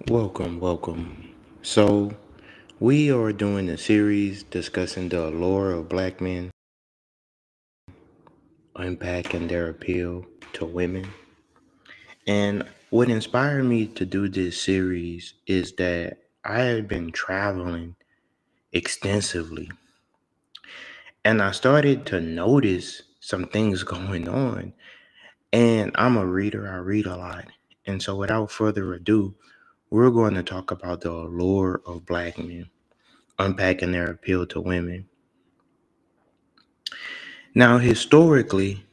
Welcome. So, we are doing a series discussing the allure of black men, unpacking their appeal to women. And what inspired me to do this series is that I have been traveling extensively and I started to notice some things going on. And I'm a reader, I read a lot. And so, without further ado, we're going to talk about the allure of black men, unpacking their appeal to women. Now, historically,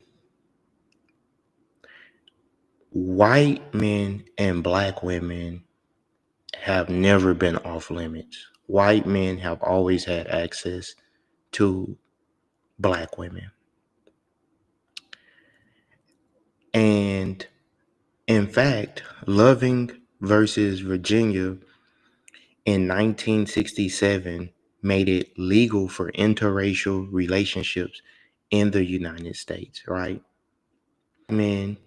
white men and black women have never been off limits. White men have always had access to black women. And in fact, Loving versus Virginia in 1967 made it legal for interracial relationships in the United States, right? Men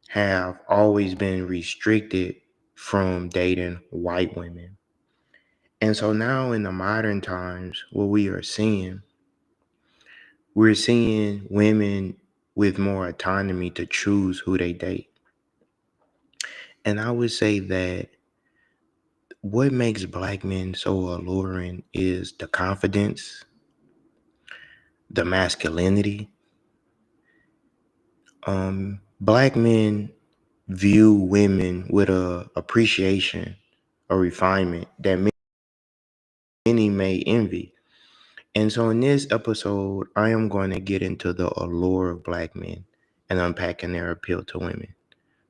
have always been restricted from dating white women. And so now in the modern times, what we're seeing women with more autonomy to choose who they date. And I would say that what makes black men so alluring is the confidence, the masculinity. Black men view women with a appreciation, a refinement that many may envy. And so in this episode, I am going to get into the allure of black men and unpacking their appeal to women.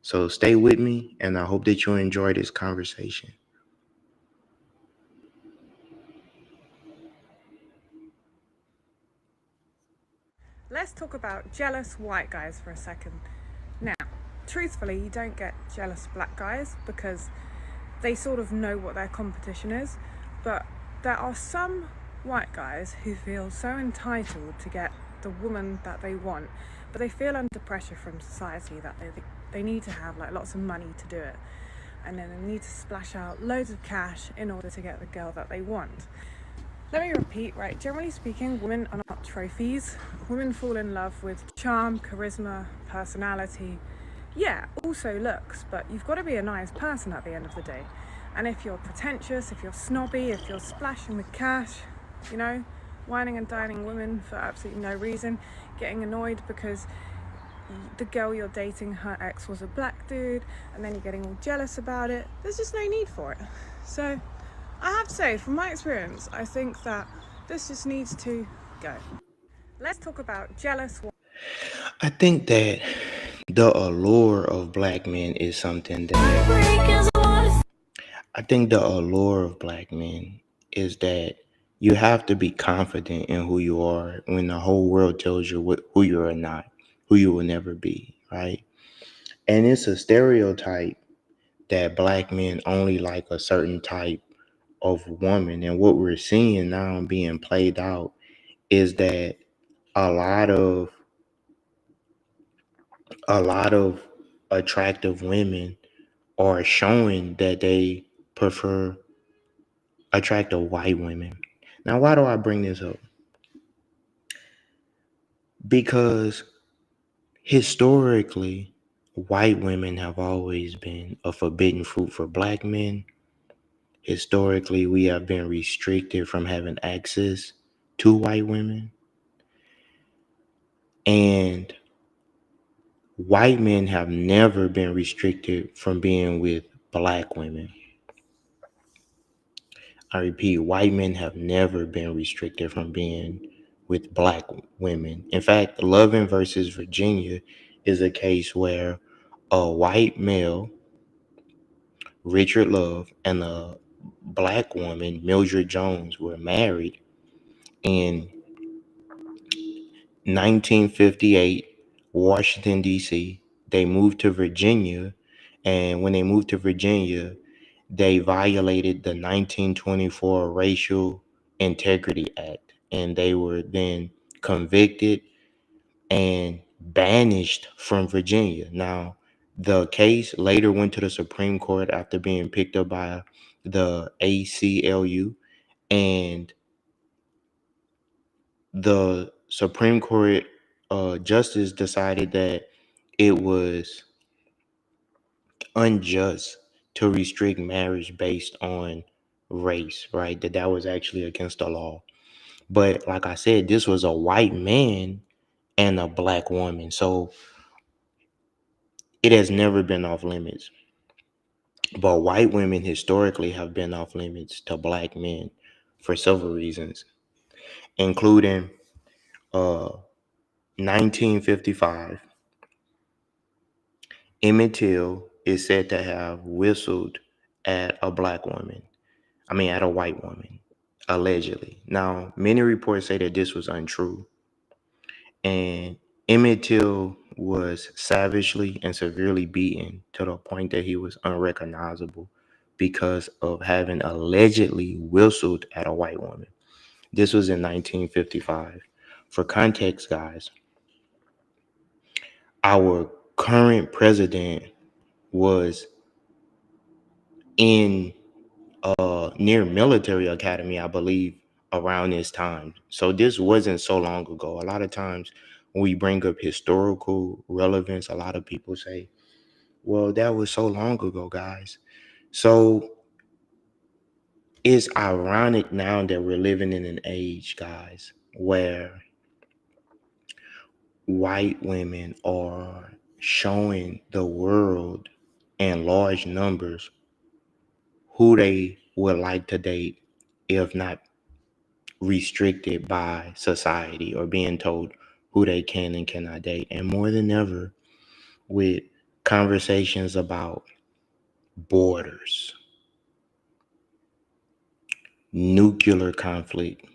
So stay with me, and I hope that you enjoy this conversation. Let's talk about jealous white guys for a second. Now, truthfully, you don't get jealous black guys because they sort of know what their competition is, but there are some white guys who feel so entitled to get the woman that they want, but they feel under pressure from society that they need to have like lots of money to do it, and then they need to splash out loads of cash in order to get the girl that they want. Let me repeat, right? Generally speaking, women are not trophies. Women fall in love with charm, charisma, personality. Yeah, also looks, but you've got to be a nice person at the end of the day. And if you're pretentious, if you're snobby, if you're splashing the cash, you know, whining and dining women for absolutely no reason, getting annoyed because the girl you're dating, her ex was a black dude, and then you're getting all jealous about it, there's just no need for it. So I have to say, from my experience, I think that this just needs to go. Let's talk about jealous. I think that the allure of black men is something that I think the allure of black men is that you have to be confident in who you are when the whole world tells you who you are not, who you will never be, right? And it's a stereotype that black men only like a certain type of woman. And what we're seeing now being played out is that a lot of a lot of attractive women are showing that they prefer attractive white women. Now, why do I bring this up? Because historically, white women have always been a forbidden fruit for black men. Historically, we have been restricted from having access to white women. And white men have never been restricted from being with black women. I repeat, white men have never been restricted from being with black women. In fact, Loving versus Virginia is a case where a white male, Richard Love, and a black woman, Mildred Jones, were married in 1958, Washington, D.C. They moved to Virginia, and when they moved to Virginia, they violated the 1924 Racial Integrity Act, and they were then convicted and banished from Virginia. Now, The case later went to the Supreme Court after being picked up by the ACLU, and the Supreme Court justice decided that it was unjust to restrict marriage based on race, right? That was actually against the law. But like I said, this was a white man and a black woman. So it has never been off limits. But white women historically have been off limits to black men for several reasons, including 1955. Emmett Till is said to have whistled at a black woman. At a white woman, allegedly. Now, many reports say that this was untrue. And Emmett Till was savagely and severely beaten to the point that he was unrecognizable because of having allegedly whistled at a white woman. This was in 1955. For context, guys, our current president was in near military academy, I believe, around this time. So this wasn't so long ago. A lot of times when we bring up historical relevance, a lot of people say, well, that was so long ago, guys. So it's ironic now that we're living in an age, guys, where white women are showing the world in large numbers who they would like to date, if not restricted by society or being told who they can and cannot date. And more than ever, with conversations about borders, nuclear conflict,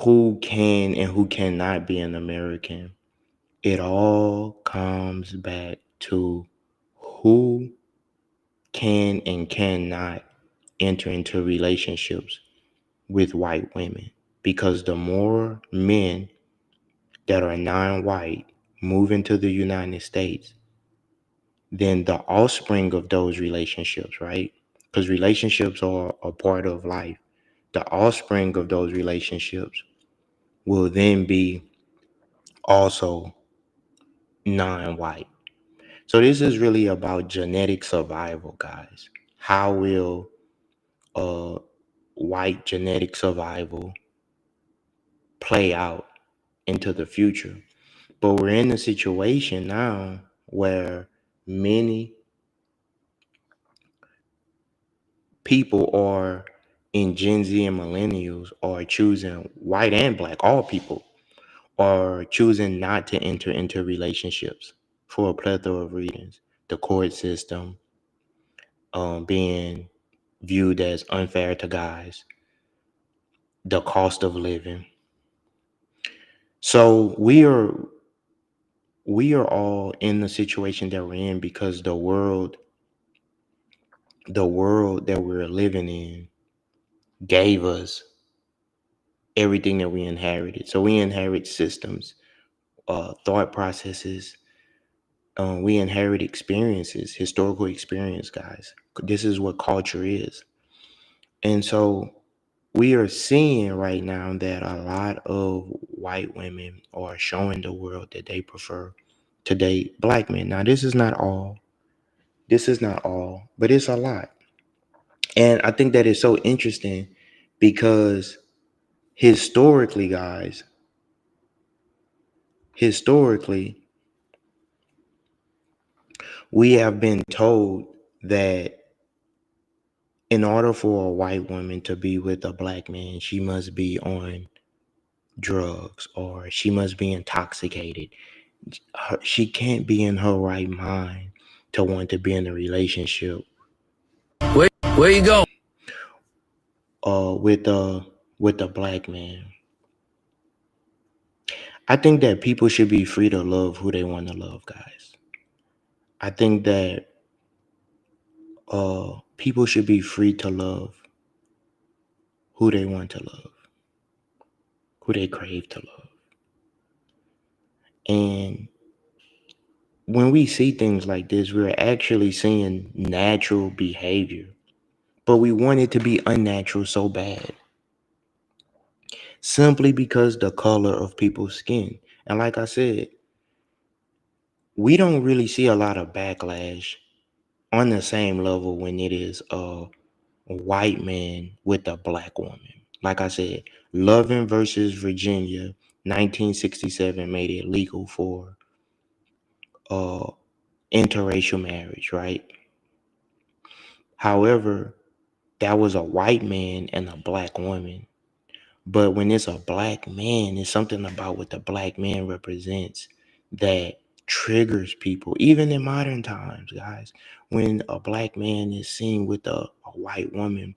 who can and who cannot be an American, it all comes back to who can and cannot enter into relationships with white women. Because the more men that are non-white move into the United States, then the offspring of those relationships, right? Because relationships are a part of life. The offspring of those relationships will then be also non-white. So this is really about genetic survival, guys. How will uh, white genetic survival play out into the future? But we're in a situation now where many people are in Gen Z and millennials are choosing, white and black, all people are choosing not to enter into relationships for a plethora of reasons. The court system being viewed as unfair to guys, the cost of living. So we are all in the situation that we're in because the world that we're living in gave us everything that we inherited. So we inherit systems, thought processes. We inherit experiences, historical experience, guys. This is what culture is. And so we are seeing right now that a lot of white women are showing the world that they prefer to date black men. Now, this is not all. This is not all, but it's a lot. And I think that is so interesting because historically, guys, historically, we have been told that in order for a white woman to be with a black man, she must be on drugs or she must be intoxicated. She can't be in her right mind to want to be in a relationship Where you go? with a black man. I think that people should be free to love who they want to love, guys. I think that people should be free to love who they want to love, who they crave to love. And when we see things like this, we're actually seeing natural behavior, but we want it to be unnatural so bad, simply because the color of people's skin. And like I said, we don't really see a lot of backlash on the same level when it is a white man with a black woman. Like I said, Loving versus Virginia, 1967 made it legal for uh interracial marriage, right? However, that was a white man and a black woman. But when it's a black man, it's something about what the black man represents that triggers people, even in modern times, guys. When a black man is seen with a white woman,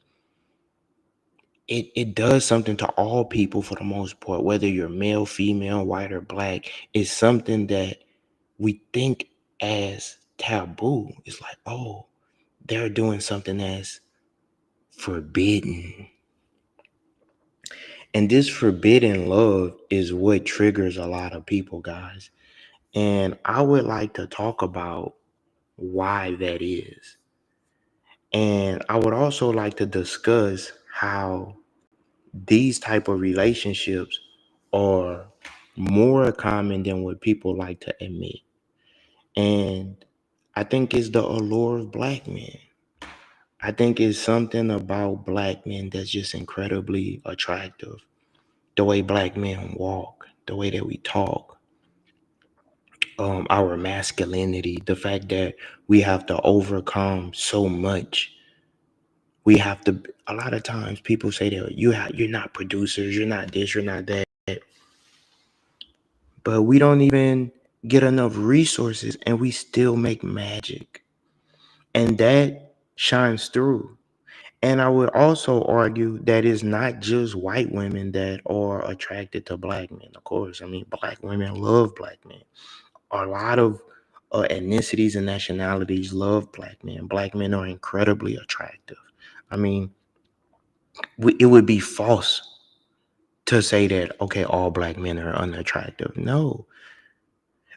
it does something to all people for the most part, whether you're male, female, white, or black. It's something that we think as taboo. It's like, oh, they're doing something that's forbidden. And this forbidden love is what triggers a lot of people, guys. And I would like to talk about why that is. And I would also like to discuss how these type of relationships are more common than what people like to admit. And I think it's the allure of black men. I think it's something about black men that's just incredibly attractive. The way black men walk, the way that we talk, our masculinity, the fact that we have to overcome so much. We have to. A lot of times, people say that you're not producers, you're not this, you're not that, but we don't even get enough resources, and we still make magic, and that shines through. And I would also argue that it's not just white women that are attracted to black men. Of course, I mean, black women love black men. A lot of ethnicities and nationalities love black men. Black men are incredibly attractive. I mean, it would be false to say that, okay, all black men are unattractive. No,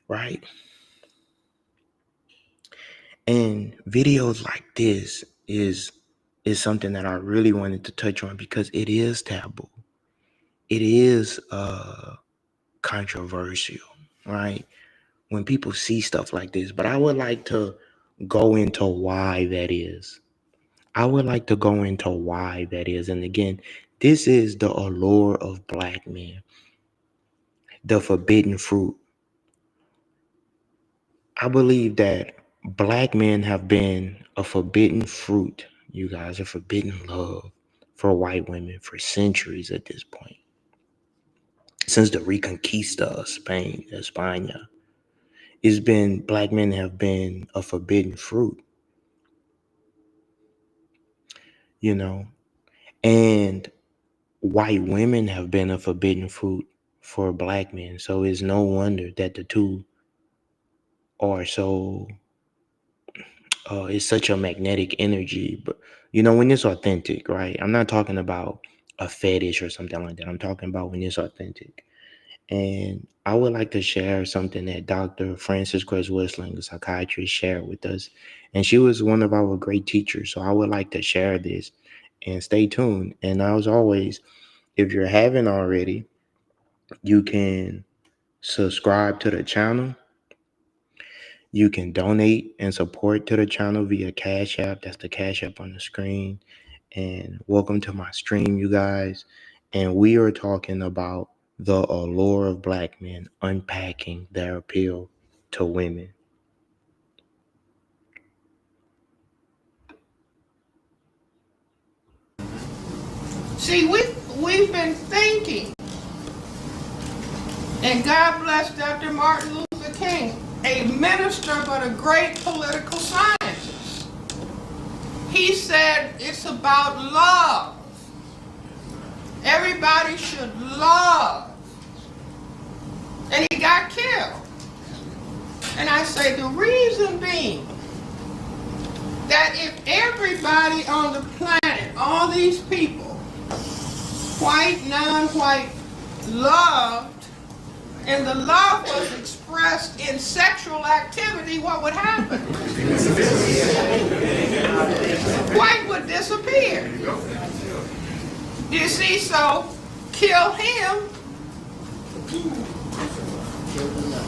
right? And videos like this is something that I really wanted to touch on because it is taboo. It is controversial, right? When people see stuff like this. But I would like to go into why that is. I would like to go into why that is. And again, this is the allure of black men, the forbidden fruit. I believe that black men have been a forbidden fruit, you guys, a forbidden love for white women for centuries at this point. Since the Reconquista of Spain, España, black men have been a forbidden fruit, you know, and white women have been a forbidden fruit for black men. So it's no wonder that the two are so it's such a magnetic energy. But when it's authentic, right? I'm not talking about a fetish or something like that. I'm talking about when it's authentic. And I would like to share something that Dr. Frances Cress Westling, a psychiatrist, shared with us. And she was one of our great teachers. So I would like to share this, and stay tuned. And as always, if you haven't already, you can subscribe to the channel. You can donate and support to the channel via Cash App. That's the Cash App on the screen. And welcome to my stream, you guys. And we are talking about the allure of black men, unpacking their appeal to women. See, we've been thinking, and God bless Dr. Martin Luther King, a minister but a great political scientist. He said it's about love. Everybody should love. And he got killed. And I say the reason being that if everybody on the planet, all these people, white, non-white, loved, and the love was expressed expressed in sexual activity, what would happen? White would disappear. You see, so kill him,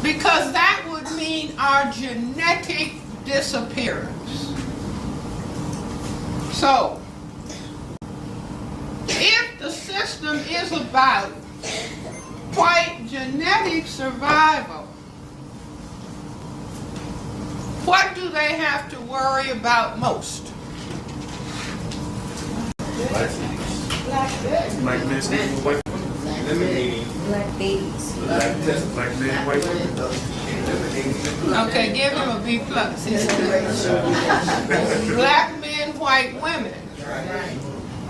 because that would mean our genetic disappearance. So, if the system is about white genetic survival, what do they have to worry about most? Black men, white women. Black babies. Black men, white women. Okay, give him a B plus. Black men, white women.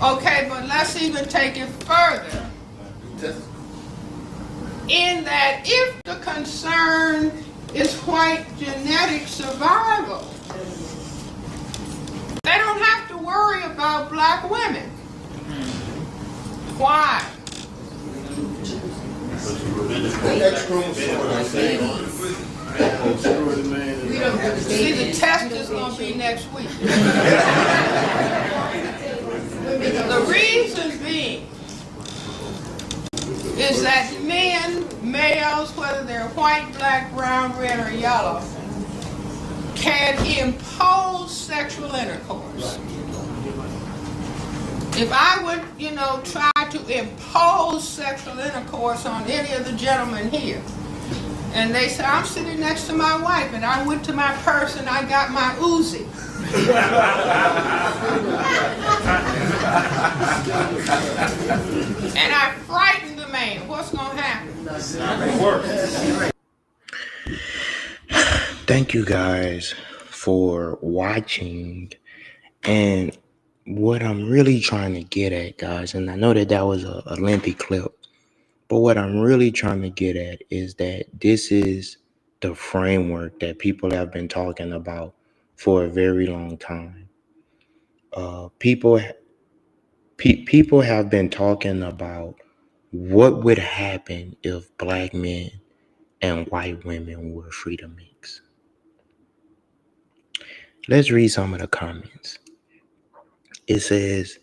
Okay, but let's even take it further. In that if the concern is white genetic survival, they don't have to worry about black women. Why? See, the test is going to be next week. The reason being is that men, males, whether they're white, black, brown, red, or yellow, can impose sexual intercourse. If I would, try to impose sexual intercourse on any of the gentlemen here, and they say, I'm sitting next to my wife, and I went to my purse and I got my Uzi. And I frightened the man. What's going to happen? Thank you guys for watching. And what I'm really trying to get at, guys, and I know that was a lengthy clip, but what I'm really trying to get at is that this is the framework that people have been talking about for a very long time. People have been talking about what would happen if black men and white women were free to mix. Let's read some of the comments. It says,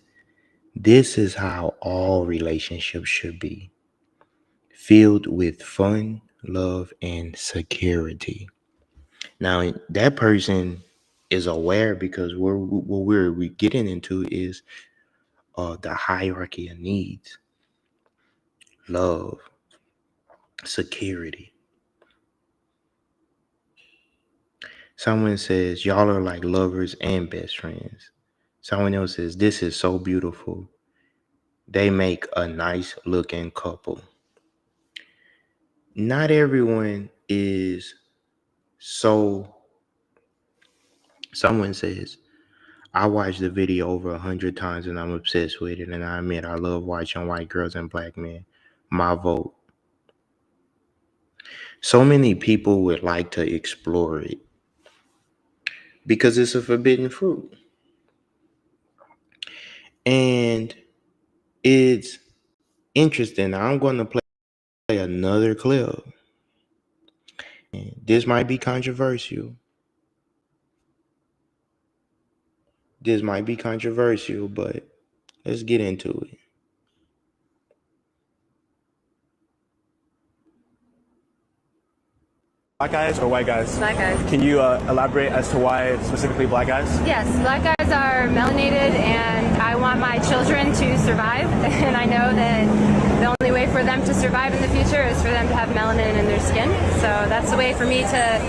this is how all relationships should be, filled with fun, love, and security. Now, that person is aware, because what we're getting into is the hierarchy of needs: love, security. Someone says, y'all are like lovers and best friends. Someone else says, this is so beautiful. They make a nice looking couple. Not everyone is so. Someone says, I watched the video over 100 times and I'm obsessed with it. And I admit I love watching white girls and black men. My vote. So many people would like to explore it because it's a forbidden fruit. And it's interesting. I'm going to play another clip. This might be controversial. But let's get into it. Black guys or white guys? Black guys. Can you elaborate as to why specifically black guys? Yes, black guys are melanated, and I want my children to survive. And I know that the only way for them to survive in the future is for them to have melanin in their skin. So that's the way for me to,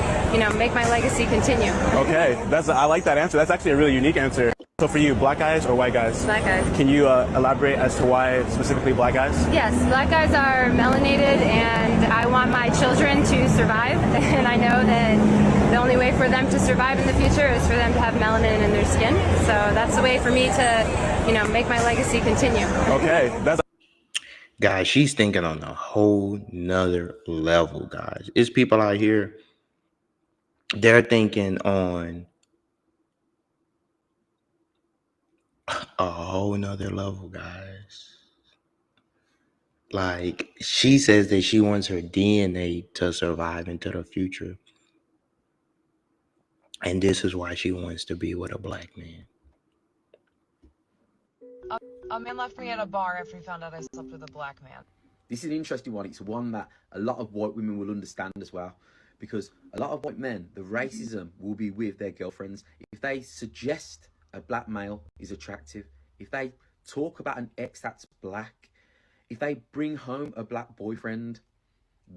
make my legacy continue. Okay, I like that answer. That's actually a really unique answer. So for you, black guys or white guys? Black guys. Can you elaborate as to why specifically black guys? Yes, black guys are melanated, and I want my children to survive. And I know that the only way for them to survive in the future is for them to have melanin in their skin. So that's the way for me to, make my legacy continue. Okay, Guys, she's thinking on a whole nother level, guys. It's people out here, they're thinking on a whole nother level, guys. Like, she says that she wants her DNA to survive into the future. And this is why she wants to be with a black man. A man left me at a bar after he found out I slept with a black man. This is an interesting one. It's one that a lot of white women will understand as well. Because a lot of white men, the racism will be with their girlfriends. If they suggest a black male is attractive, if they talk about an ex that's black, if they bring home a black boyfriend,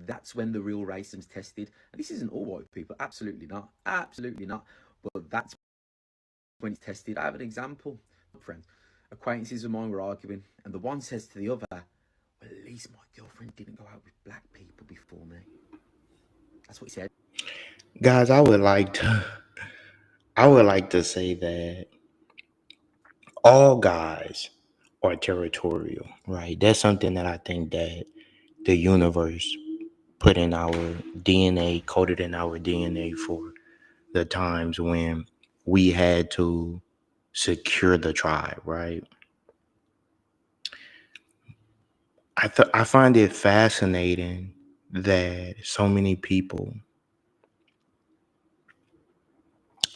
that's when the real racism's tested. And this isn't all white people, absolutely not. Absolutely not. But that's when it's tested. I have an example. Friends, acquaintances of mine were arguing, and the one says to the other, well, at least my girlfriend didn't go out with black people before me. That's what he said. Guys, I would like to say that all guys are territorial, right? That's something that I think that the universe put in our DNA, coded in our DNA for the times when we had to secure the tribe, right? I find it fascinating that so many people,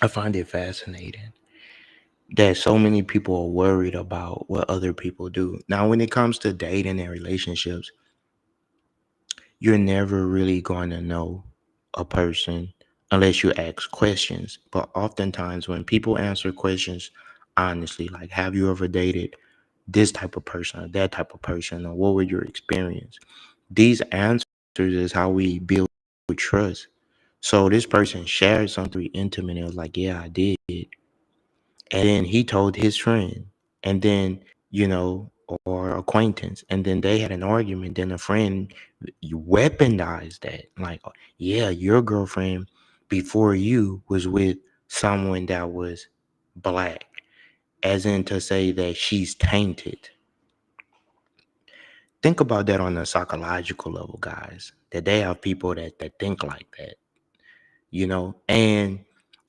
I find it fascinating that so many people are worried about what other people do. Now, when it comes to dating and relationships, you're never really going to know a person unless you ask questions. But oftentimes, when people answer questions honestly, like, have you ever dated this type of person or that type of person, or what were your experience? These answers is how we build trust. So this person shared something intimate and was like, yeah, I did. And then he told his friend, and then, or acquaintance, and then they had an argument. Then a friend, you weaponized that, like, yeah, your girlfriend before you was with someone that was black, as in to say that she's tainted. Think about that on a psychological level, guys, that they have people that think like that, and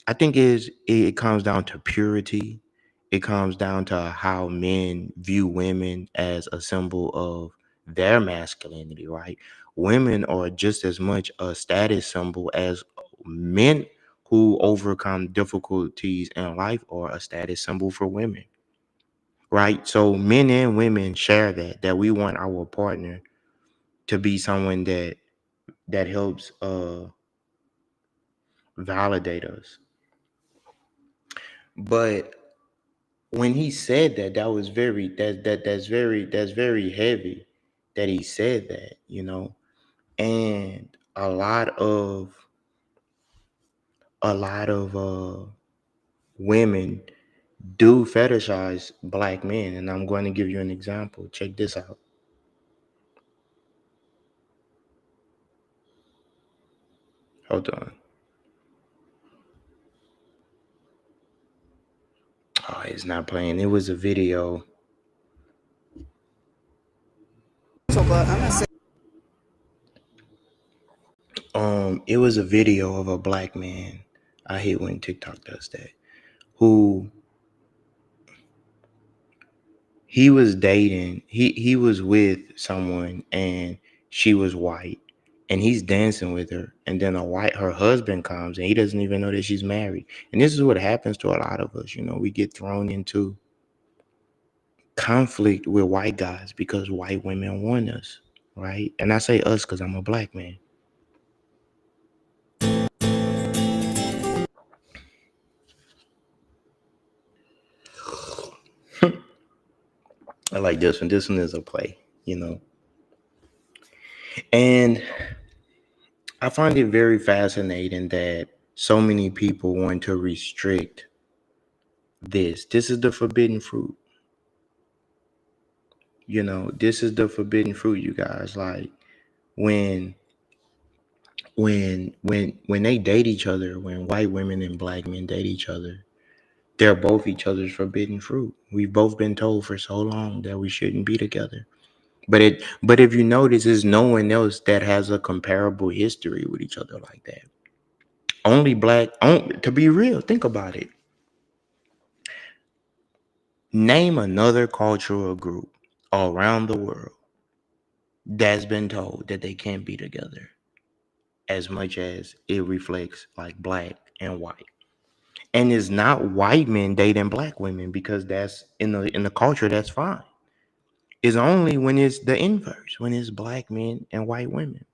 I think it comes down to purity. It comes down to how men view women as a symbol of their masculinity, right? Women are just as much a status symbol as men who overcome difficulties in life are a status symbol for women, right? So men and women share that we want our partner to be someone that helps validate us. But when he said that, that was very that's very heavy that he said that, and a lot of women do fetishize black men, and I'm going to give you an example. Check this out. Hold on. Oh, it's not playing. It was a video. It was a video of a black man. I hate when TikTok does that. Who he was dating. He was with someone, and she was white, and he's dancing with her, and then her husband comes, and he doesn't even know that she's married. And this is what happens to a lot of us. We get thrown into conflict with white guys because white women want us, right? And I say us because I'm a black man. I like this one. This one is a play. And I find it very fascinating that so many people want to restrict this. This is the forbidden fruit. This is the forbidden fruit, you guys. Like, when they date each other, when white women and black men date each other, they're both each other's forbidden fruit. We've both been told for so long that we shouldn't be together. But if you notice, there's no one else that has a comparable history with each other like that. To be real, think about it. Name another cultural group around the world that's been told that they can't be together as much as it reflects like black and white. And it's not white men dating black women because that's in the culture that's fine. It's only when it's the inverse, when it's black men and white women.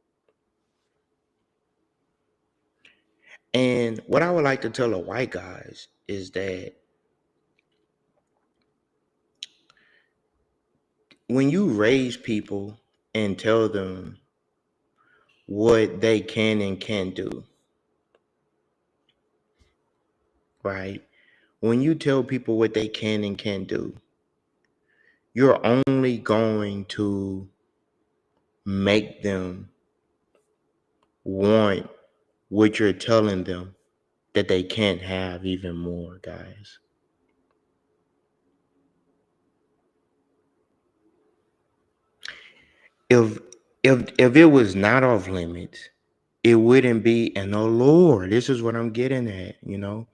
And what I would like to tell the white guys is that when you raise people and tell them what they can and can't do, right? When you tell people what they can and can't do, you're only going to make them want what you're telling them that they can't have even more, guys. If if it was not off limits, it wouldn't be an allure. This is what I'm getting at, you know.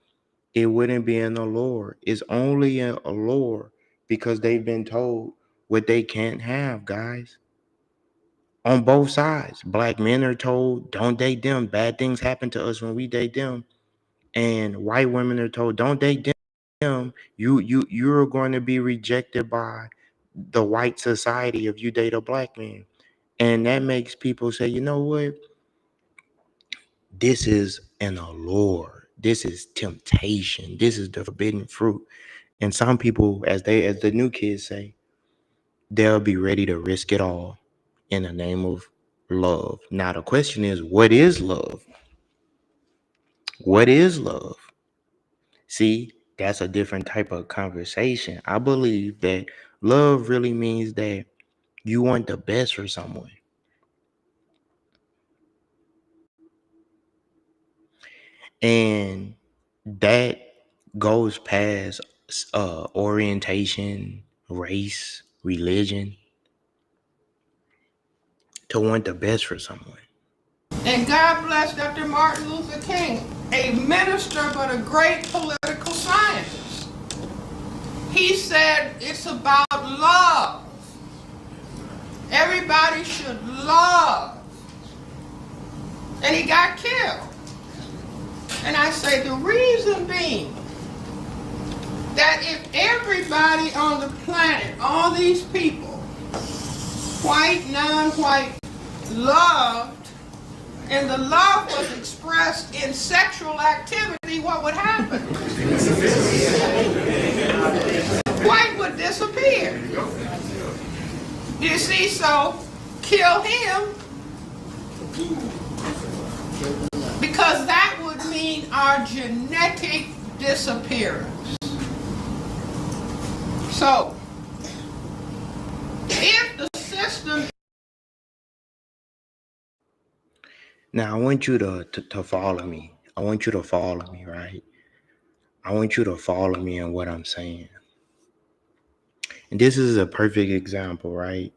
It wouldn't be an allure. It's only an allure because they've been told what they can't have, guys. On both sides. Black men are told, don't date them. Bad things happen to us when we date them. And white women are told, don't date them. You're going to be rejected by the white society if you date a black man. And that makes people say, you know what? This is an allure. This is temptation. This is the forbidden fruit. And some people, as the new kids say, they'll be ready to risk it all in the name of love. Now the question is, what is love? What is love? See, that's a different type of conversation. I believe that love really means that you want the best for someone. And that goes past orientation, race, religion, to want the best for someone. And God bless Dr. Martin Luther King, a minister but a great political scientist. He said it's about love. Everybody should love. And he got killed. And I say the reason being that if everybody on the planet, all these people, white, non-white, loved, and the love was expressed in sexual activity, what would happen? White would disappear. You see, so kill him, because that would mean our genetic disappearance. So, if the system... Now I want you to follow me. I want you to follow me, right? I want you to follow me in what I'm saying. And this is a perfect example, right?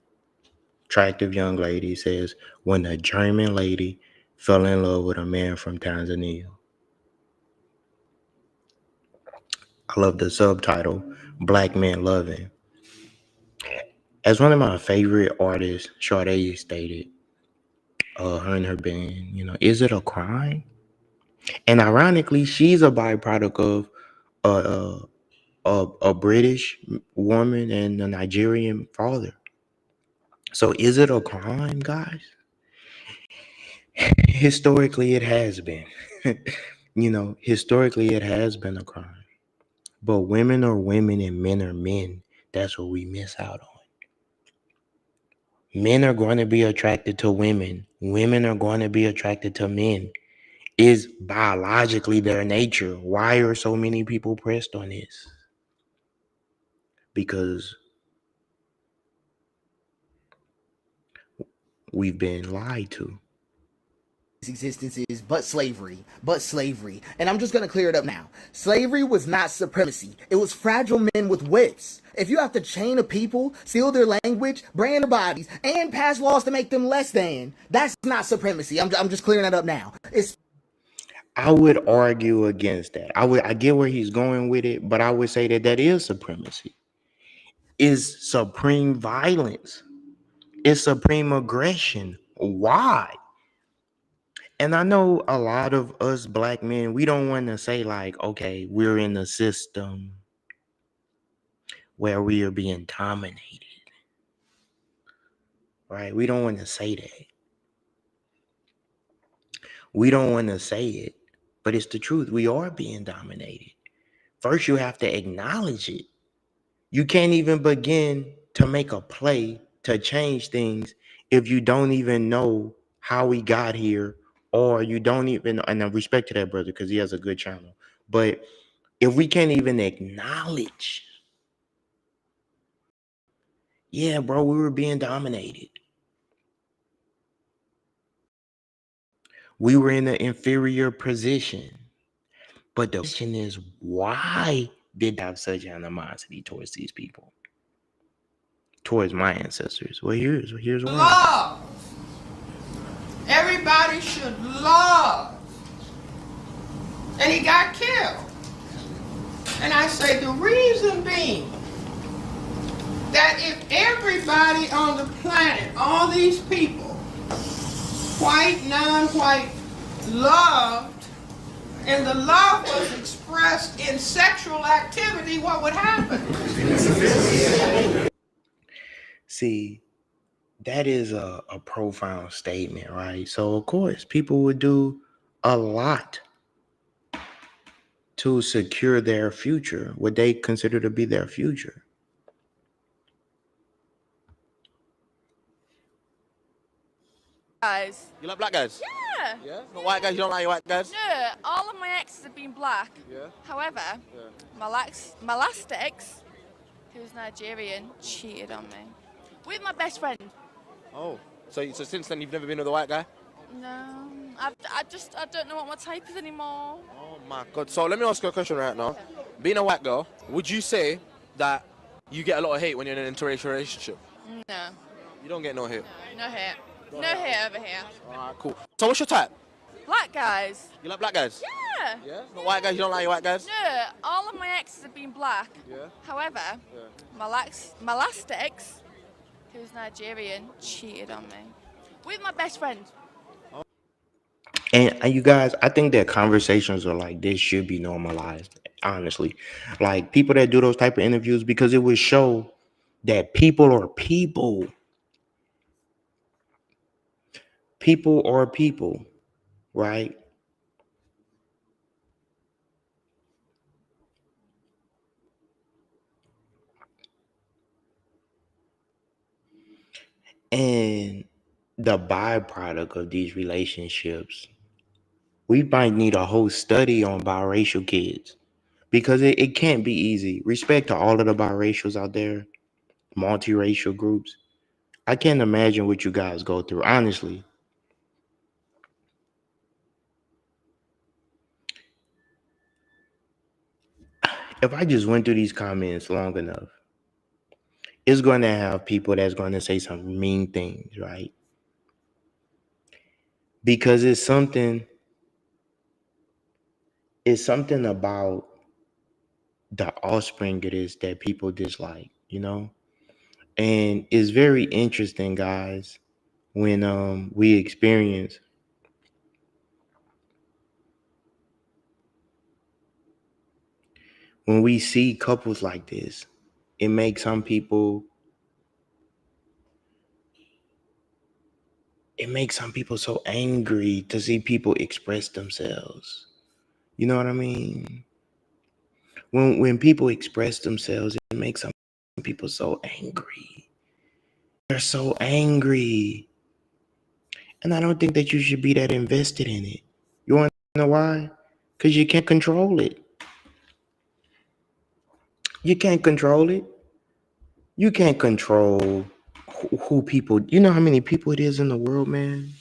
Attractive young lady says, when a German lady fell in love with a man from Tanzania. I love the subtitle, Black Men Loving. As one of my favorite artists, Sade, stated, her and her band, is it a crime? And ironically, she's a byproduct of a British woman and a Nigerian father. So is it a crime, guys? Historically, it has been. Historically, it has been a crime. But women are women and men are men. That's what we miss out on. Men are going to be attracted to women. Women are going to be attracted to men. Is biologically their nature. Why are so many people pressed on this? Because we've been lied to. Existence is but slavery. And I'm just going to clear it up now. Slavery was not supremacy. It was fragile men with whips. If you have to chain a people, steal their language, brand their bodies, and pass laws to make them less than, that's not supremacy. I'm just clearing that up now. I would argue against that. I get where he's going with it, but I would say that is supremacy. Is supreme violence. it's supreme aggression. Why? And I know a lot of us black men, we don't want to say like, okay, we're in a system where we are being dominated. Right? We don't want to say that. We don't want to say it, but it's the truth. We are being dominated. First, you have to acknowledge it. You can't even begin to make a play to change things if you don't even know how we got here, or you don't even, and I respect to that brother because he has a good channel. But if we can't even acknowledge, yeah, bro, we were being dominated. We were in an inferior position. But the question is, why did I have such animosity towards these people? Towards my ancestors? Well, here's why. Love. Everybody should love. And he got killed. And I say the reason being that if everybody on the planet, all these people, white, non-white, loved, and the love was expressed in sexual activity, what would happen? See, that is a profound statement, right? So, of course, people would do a lot to secure their future, what they consider to be their future. Guys. You like black guys? Yeah. Yeah? Not white guys? You don't like your white guys? No, all of my exes have been black. Yeah. However, my last ex, who's Nigerian, cheated on me with my best friend. Oh, so since then you've never been with a white guy? No, I don't know what my type is anymore. Oh my God. So let me ask you a question right now. Being a white girl, would you say that you get a lot of hate when you're in an interracial relationship? No. You don't get no hate? No hate. No hate over here. Alright, cool. So what's your type? Black guys. You like black guys? Yeah. Yeah? Not white guys? You don't like your white guys? No, all of my exes have been black. Yeah. However, my last ex, who's Nigerian, cheated on me with my best friend. And you guys, I think that conversations are like this should be normalized, honestly. Like people that do those type of interviews, because it would show that people are people. People are people, right? And the byproduct of these relationships, we might need a whole study on biracial kids because it can't be easy. Respect to all of the biracials out there, multiracial groups. I can't imagine what you guys go through, honestly. If I just went through these comments long enough, it's going to have people that's going to say some mean things, right? Because it's something about the offspring it is that people dislike, you know? And it's very interesting, guys, when we experience when we see couples like this, it makes some people so angry to see people express themselves. You know what I mean? When people express themselves, it makes some people so angry. They're so angry. And I don't think that you should be that invested in it. You want to know why? Because you can't control it. You can't control it. You can't control who people, you know how many people it is in the world, man?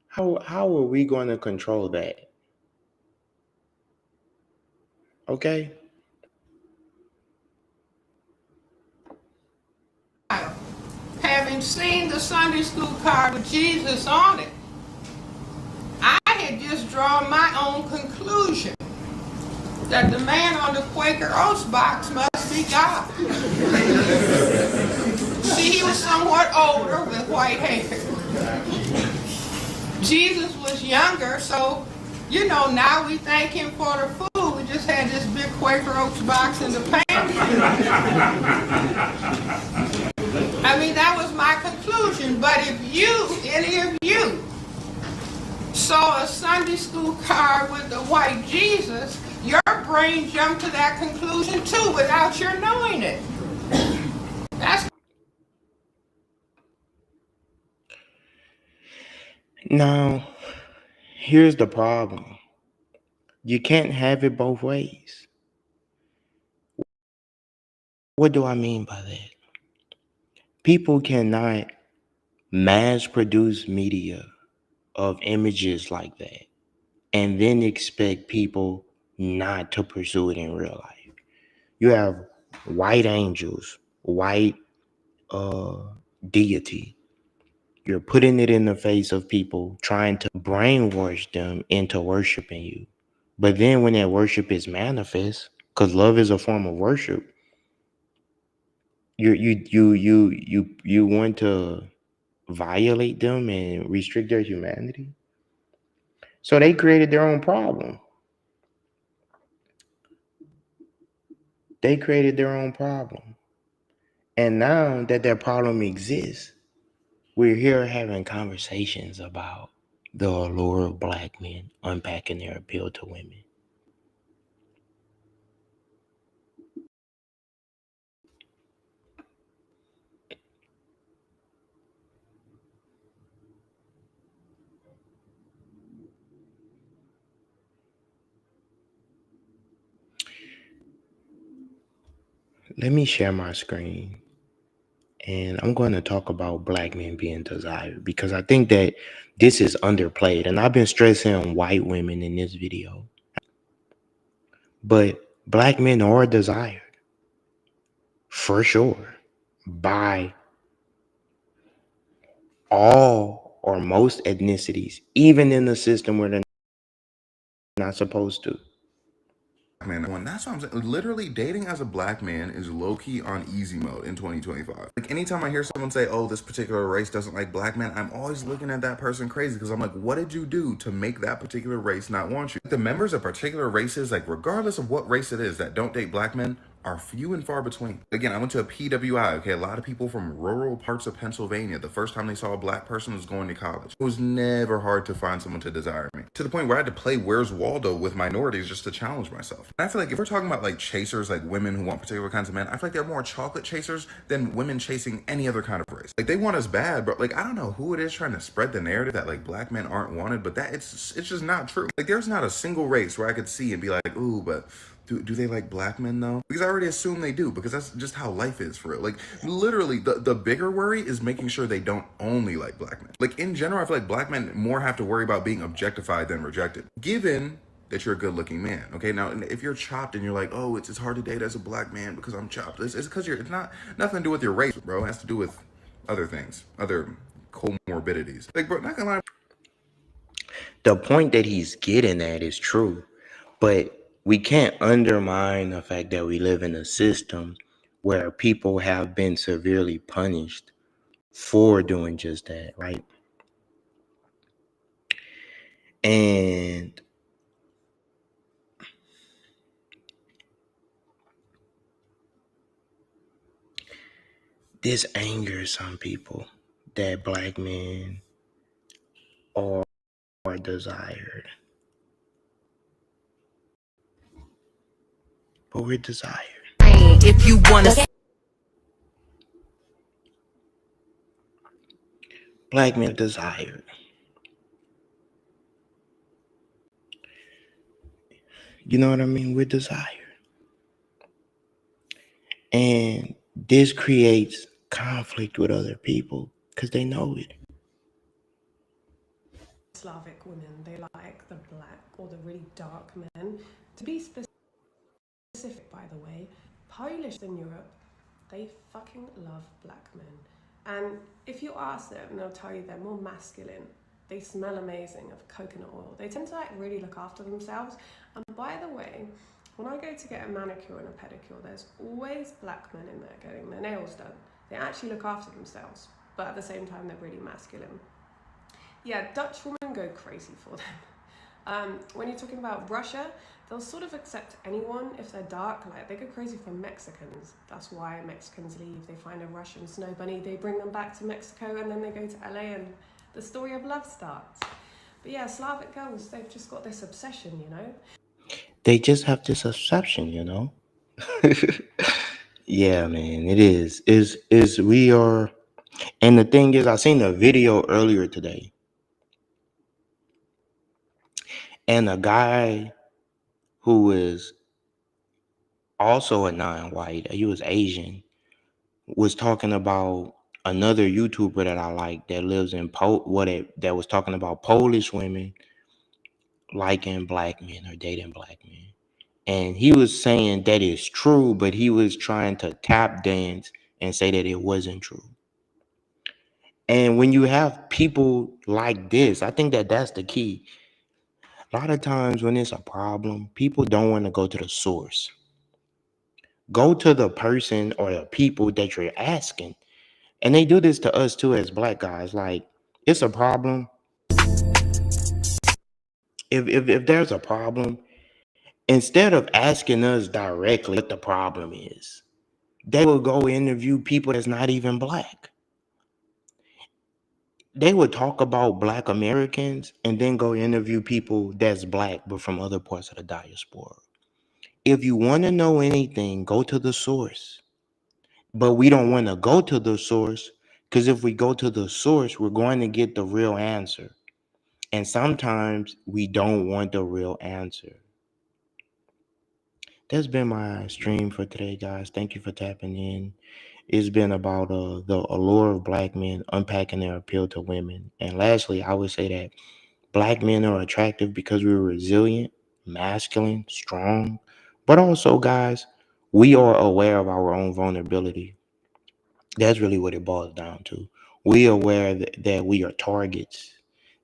How are we going to control that? Okay? Having seen the Sunday school card with Jesus on it, I had just drawn my own conclusion that the man on the Quaker Oats box must be God. See, he was somewhat older with white hair. Jesus was younger, so, you know, now we thank him for the food. We just had this big Quaker Oats box in the pantry. I mean, that was my conclusion. But if any of you, saw a Sunday school card with the white Jesus, your brain jumped to that conclusion too without your knowing it. That's Now, here's the problem. You can't have it both ways. What do I mean by that? People cannot mass produce media of images like that and then expect people not to pursue it in real life. You have white angels, white deity. You're putting it in the face of people, trying to brainwash them into worshiping you. But then when that worship is manifest, because love is a form of worship, you want to violate them and restrict their humanity. So they created their own problem. They created their own problem. And now that that problem exists, we're here having conversations about the allure of black men unpacking their appeal to women. Let me share my screen. And I'm going to talk about black men being desired because I think that this is underplayed. And I've been stressing on white women in this video. But black men are desired, for sure, by all or most ethnicities, even in a system where they're not supposed to. Man, that's what I'm saying. Literally, dating as a black man is low-key on easy mode in 2025. Like, anytime I hear someone say, oh, this particular race doesn't like black men, I'm always looking at that person crazy because I'm like, what did you do to make that particular race not want you? The members of particular races, like, regardless of what race it is that don't date black men, are few and far between. Again, I went to a PWI, okay? A lot of people from rural parts of Pennsylvania, the first time they saw a black person was going to college. It was never hard to find someone to desire me. To the point where I had to play Where's Waldo with minorities just to challenge myself. And I feel like if we're talking about like chasers, like women who want particular kinds of men, I feel like they're more chocolate chasers than women chasing any other kind of race. Like, they want us bad, but like, I don't know who it is trying to spread the narrative that like black men aren't wanted, but that it's just not true. Like, there's not a single race where I could see and be like, ooh, but do they like black men though? Because I already assume they do, because that's just how life is for real. Like, literally, the bigger worry is making sure they don't only like black men. Like, in general, I feel like black men more have to worry about being objectified than rejected, given that you're a good looking man. Okay, now if you're chopped and you're like, oh, it's hard to date as a black man because I'm chopped, it's because it's not nothing to do with your race, bro. It has to do with other things, other comorbidities. Like, bro, not gonna lie. The point that he's getting at is true, but we can't undermine the fact that we live in a system where people have been severely punished for doing just that, right? And this angers some people that black men are desired. But we're desired. If you wanna, Black men are desired. You know what I mean? We're desired. And this creates conflict with other people because they know it. Slavic women, they like the black or the really dark men. To be specific, by the way, Polish in Europe, they fucking love black men. And if you ask them, they'll tell you they're more masculine. They smell amazing of coconut oil. They tend to like really look after themselves. And by the way, when I go to get a manicure and a pedicure, there's always black men in there getting their nails done. They actually look after themselves, but at the same time, they're really masculine. Yeah, Dutch women go crazy for them. When you're talking about Russia, they'll sort of accept anyone if they're dark. Like, they go crazy for Mexicans. That's why Mexicans leave. They find a Russian snow bunny, they bring them back to Mexico, and then they go to LA and the story of love starts. But yeah, Slavic girls, they've just got this obsession, you know? They just have this obsession, you know? Yeah, man, it is we are. And the thing is, I seen a video earlier today, and a guy who is also a non-white, he was Asian, was talking about another YouTuber that I like that lives in that was talking about Polish women liking black men or dating black men. And he was saying that is true, but he was trying to tap dance and say that it wasn't true. And when you have people like this, I think that that's the key. A lot of times when it's a problem, people don't want to go to the source. Go to the person or the people that you're asking. And they do this to us too as black guys. Like, it's a problem. If there's a problem, instead of asking us directly what the problem is, they will go interview people that's not even black. They would talk about black Americans and then go interview people that's black but from other parts of the diaspora. If you want to know anything, go to the source. But we don't want to go to the source, because if we go to the source, we're going to get the real answer. And sometimes we don't want the real answer. That's been my stream for today, guys. Thank you for tapping in. It's been about the allure of black men, unpacking their appeal to women. And lastly, I would say that black men are attractive because we're resilient, masculine, strong. But also, guys, we are aware of our own vulnerability. That's really what it boils down to. We are aware that we are targets,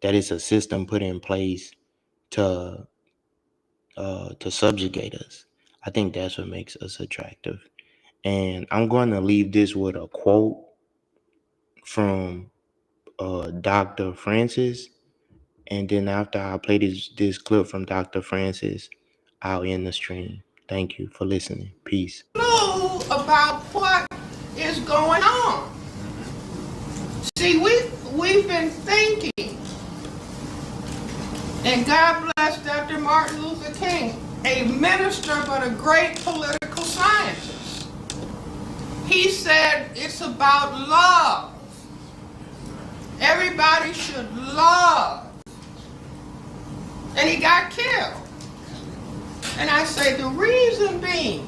that it's a system put in place to subjugate us. I think that's what makes us attractive. And I'm going to leave this with a quote from Dr. Francis. And then after I play this clip from Dr. Francis, I'll end the stream. Thank you for listening. Peace. Clue about what is going on. See, we've been thinking, and God bless Dr. Martin Luther King, a minister but a great political scientist. He said it's about love. Everybody should love. And he got killed. And I say the reason being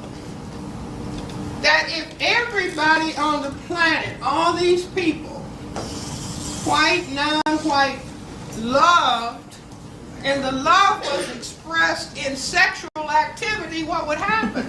that if everybody on the planet, all these people, white, non-white, loved, and the love was expressed in sexual activity, what would happen?